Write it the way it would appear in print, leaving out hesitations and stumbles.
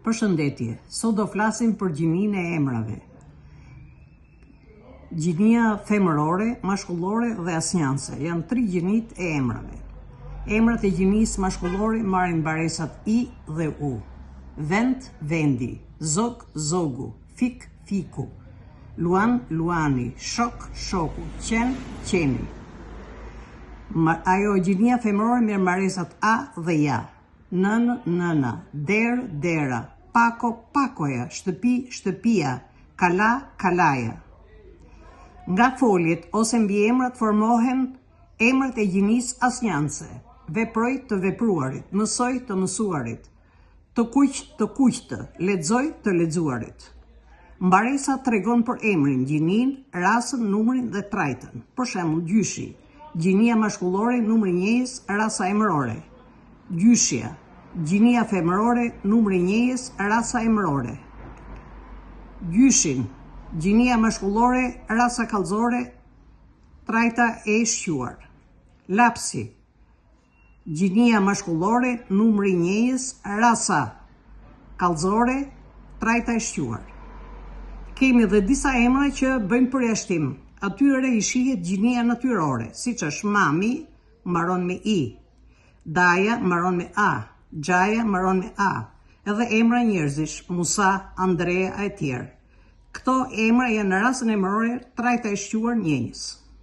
Përshëndetje, sot do flasim për gjininë e emrave. Gjinia femërore, mashkullore dhe asnjanse janë 3 gjinit e emrave. Emrat e gjinisë mashkullore marrin mbaresat I dhe U. Vend, vendi, zog, zogu, fik, fiku, luan, luani, shok, shoku, qen, qeni. Ajo gjinia femërore merr mbaresat A dhe Ja. Nën, nëna, der, dera, pako, pakoja, shtëpi, shtëpia, kala, kalaja. Nga foljet ose mbiemrat formohen emrat e gjinisë asnjanse, veproj të vepruarit, mësoj të mësuarit, të kuqtë, lexoj të lexuarit. Mbaresa tregon për emrin, gjininë, rasën, numrin dhe trajtën. Për shembull, gjyshi, gjinia mashkullore, numri njëjës, rasa emërore. Gjyshja, gjinia femërore, numri njëjës, rasa emërore. Gjyshin, gjinia mashkullore, rasa kallëzore, trajta e shquar. Lapsi, gjinia mashkullore, numri njëjës, rasa kallëzore, trajta e shquar. Kemi dhe disa emra që bëjmë përjashtim. Atyre i shihet gjinia natyrore, siç është mami, mbaron me I, daja mbaron me A, xhaja mbaron me A, edhe emra njerëzish, Musa, Andrea e tjerë. Këto emra janë në rasën emërore trajta e shquar njëjës.